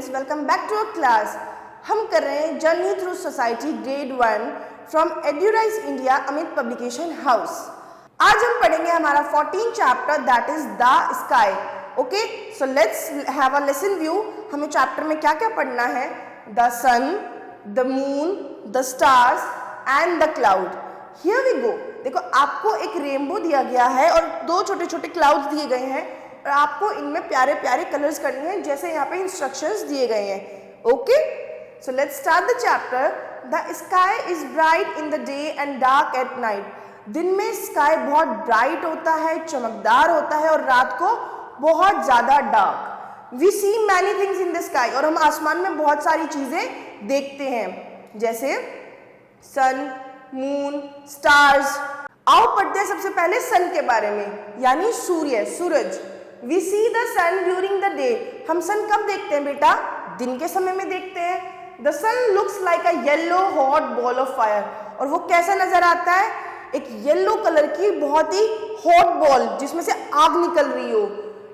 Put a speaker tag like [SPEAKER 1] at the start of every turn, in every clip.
[SPEAKER 1] Students, welcome back to our class. हम कर रहे हैं journey through society grade 1 from Edurise India Amit publication house. आज हम पढ़ेंगे हमारा 14 chapter that is the sky. Okay, so let's have a lesson view. हमें चैप्टर में क्या क्या पढ़ना है? The sun, the moon, the stars and the cloud. Here we go. देखो, आपको एक रेनबो दिया गया है और दो छोटे छोटे क्लाउड्स दिए गए हैं और आपको इनमें प्यारे प्यारे कलर्स करने हैं जैसे यहाँ पे इंस्ट्रक्शंस दिए गए हैं। Okay, so let's start the chapter. The sky is bright in the day and dark at night. दिन में स्काई बहुत ब्राइट होता है, चमकदार होता है, और रात को बहुत ज्यादा dark. We see many things in the sky. और हम आसमान में बहुत सारी चीजें देखते हैं जैसे सन, मून, स्टार्स। आओ पढ़ते हैं सबसे पहले सन के बारे में, यानी सूर्य, सूरज। We see the sun during the day. हम सन कब देखते हैं बेटा? दिन के समय में देखते हैं। The sun looks like a yellow hot ball of fire. और वो कैसा नजर आता है? एक येलो कलर की बहुत ही हॉट बॉल जिसमें से आग निकल रही हो।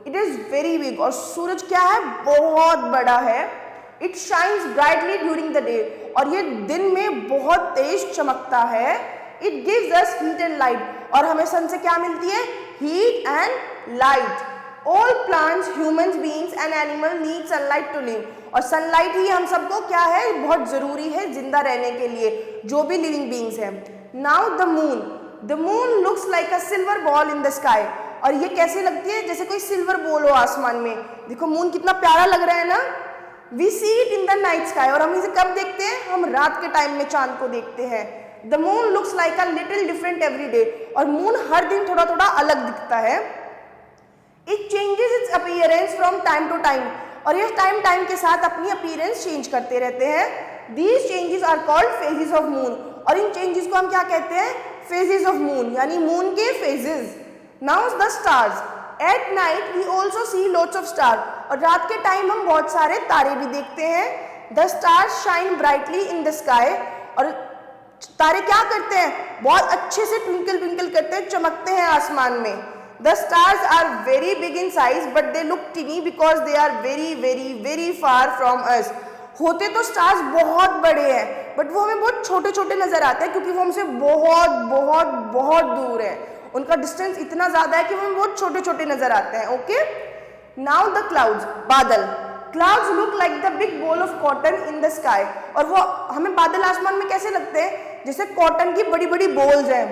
[SPEAKER 1] It is very big. और सूरज क्या है? बहुत बड़ा है। It shines brightly during the day. और ये दिन में बहुत तेज चमकता है। It gives us heat and light. और हमें सन से क्या मिलती है? Heat and light. All plants, humans, beings and animals need sunlight to live. और सनलाइट ही हम सबको क्या है? बहुत जरूरी है जिंदा रहने के लिए, जो भी लिविंग बींग्स हैं। Now the moon. The moon looks like a silver ball in the sky. और ये कैसे लगती है? जैसे कोई सिल्वर बॉल हो आसमान में। देखो मून कितना प्यारा लग रहा है ना। We see it in the night sky. और हम इसे कब देखते हैं? हम रात के टाइम में चांद को देखते हैं। The moon looks like a little different every day. और मून हर दिन थोड़ा थोड़ा अलग दिखता है। It changes its appearance from time to time. और ये टाइम के साथ अपनी अपीयरेंस चेंज करते रहते हैं। These changes are called phases of moon. और इन चेंजेस को हम क्या कहते हैं? Phases of moon, यानी मून के phases. Now the stars. At night we also see lots of stars. और रात के टाइम हम बहुत सारे तारे भी देखते हैं। The stars shine brightly in the sky. और तारे क्या करते हैं? बहुत अच्छे से ट्विंकल ट्विंकल करते हैं, चमकते हैं आसमान में। The stars are very big in size, but they look teeny because they are very, very, very far from us. होते तो स्टार्स बहुत बड़े हैं, बट वो हमें बहुत छोटे छोटे नजर आते हैं क्योंकि वो हमसे बहुत बहुत बहुत दूर है। उनका डिस्टेंस इतना ज्यादा है कि वो हमें बहुत छोटे छोटे नजर आते हैं। ओके, नाउ द क्लाउड्स, बादल। Clouds look like the big ball of cotton in the sky. और वो हमें बादल आसमान में कैसे लगते हैं? जैसे कॉटन की बड़ी बड़ी बॉल्स हैं।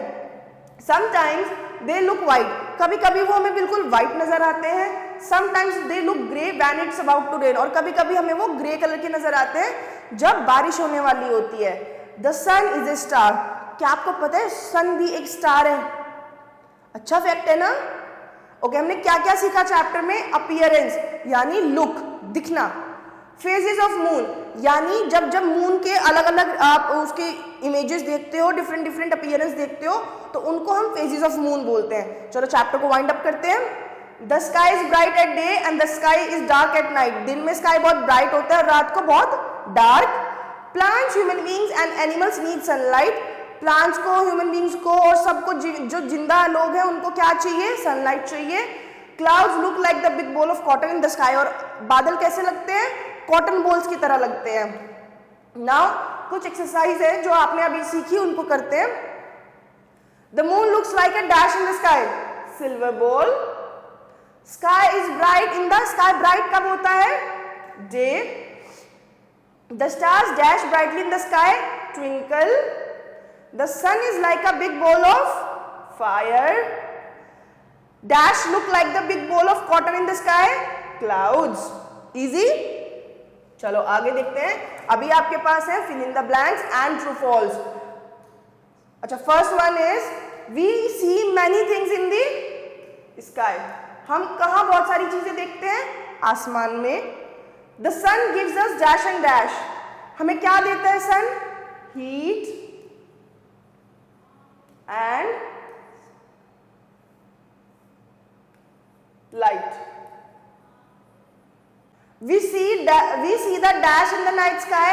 [SPEAKER 1] Sometimes they look white. कभी कभी वो हमें बिल्कुल वाइट नजर आते हैं। Sometimes they look grey when it's about to rain. और कभी कभी हमें वो ग्रे कलर के नजर आते हैं जब बारिश होने वाली होती है। The sun is a star. क्या आपको पता है सन भी एक स्टार है? अच्छा फैक्ट है ना। ओके, हमने क्या क्या सीखा चैप्टर में? अपीयरेंस यानी लुक, दिखना। फेजेस ऑफ मून, यानी जब जब मून के अलग अलग आप उसके इमेजेस देखते हो, डिफरेंट डिफरेंट अपीयरेंस देखते हो, तो उनको हम फेजेस ऑफ मून बोलते हैं। चलो चैप्टर को वाइंड अप करते हैं। The sky is bright at day and the sky is dark at night. दिन में स्काई बहुत ब्राइट होता है और रात को बहुत dark. Plants, human beings and animals need sunlight. Plants को, ह्यूमन बींग्स को और सबको जो जिंदा लोग हैं उनको क्या चाहिए? सनलाइट चाहिए। Clouds look like the big ball of cotton in the sky. और बादल कैसे लगते हैं? कॉटन बॉल्स की तरह लगते हैं। नाउ कुछ एक्सरसाइज है जो आपने अभी सीखी, उनको करते हैं। The moon looks like a dash in the sky, silver ball. Sky is bright in the sky. Bright कब होता है? Day. The stars dash brightly in the sky, twinkle. The sun is like a big ball of fire. Dash look like the big ball of cotton in the sky, clouds. Easy. चलो आगे देखते हैं। अभी आपके पास है fill in the blanks and true false. अच्छा, first one is we see many things in the sky. हम कहाँ बहुत सारी चीजें देखते हैं? आसमान में। The sun gives us dash and dash. हमें क्या देता है sun? Heat and light. We see the dash in the night sky,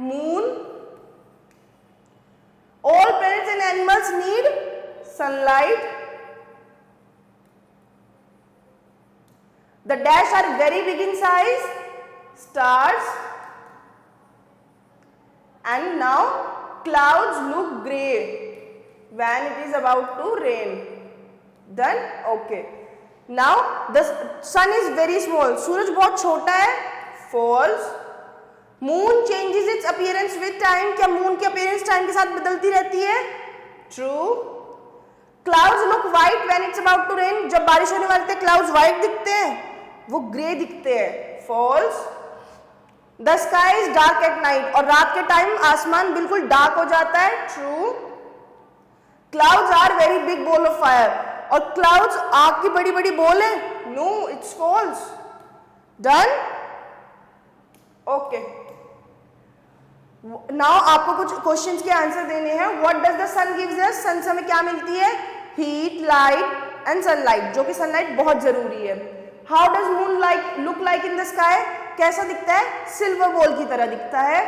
[SPEAKER 1] moon. All plants and animals need sunlight. The dash are very big in size. stars, and now clouds look grey when it is about to rain. Done? Okay. Now the sun is very small. सूरज बहुत छोटा है. False. Moon changes its appearance with time. क्या moon की appearance time के साथ बदलती रहती है? True. Clouds look white when it's about to rain. जब बारिश होने वाली है clouds white दिखते हैं, वो grey दिखते हैं. False. The sky is dark at night. और रात के टाइम आसमान बिल्कुल डार्क हो जाता है. True. Clouds are very big ball of fire. और clouds आग की बड़ी बड़ी बॉल है. No, it's false. Done? Okay. Now आपको कुछ क्वेश्चंस के आंसर देने हैं. What does the sun gives us? सन से हमें क्या मिलती है? Heat, light and sunlight. जो कि sunlight बहुत जरूरी है. How does moon look like in the sky? कैसा दिखता है? सिल्वर बॉल की तरह दिखता है.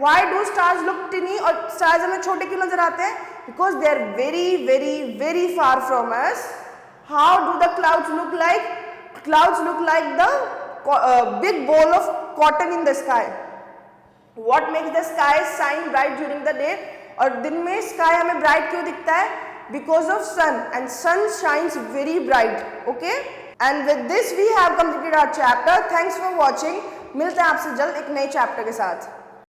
[SPEAKER 1] Why do stars look tiny? और stars हमें छोटे क्यों नजर आते हैं? Because they are very very very far from us. How do the clouds look like? Clouds look like the big ball of cotton in the sky. What makes the sky shine bright during the day? और दिन में sky हमें bright क्यों दिखता है? Because of sun, and sun shines very bright. Okay? And with this we have completed our chapter. Thanks for watching. मिलते हैं आपसे जल्द एक नए चैप्टर के साथ.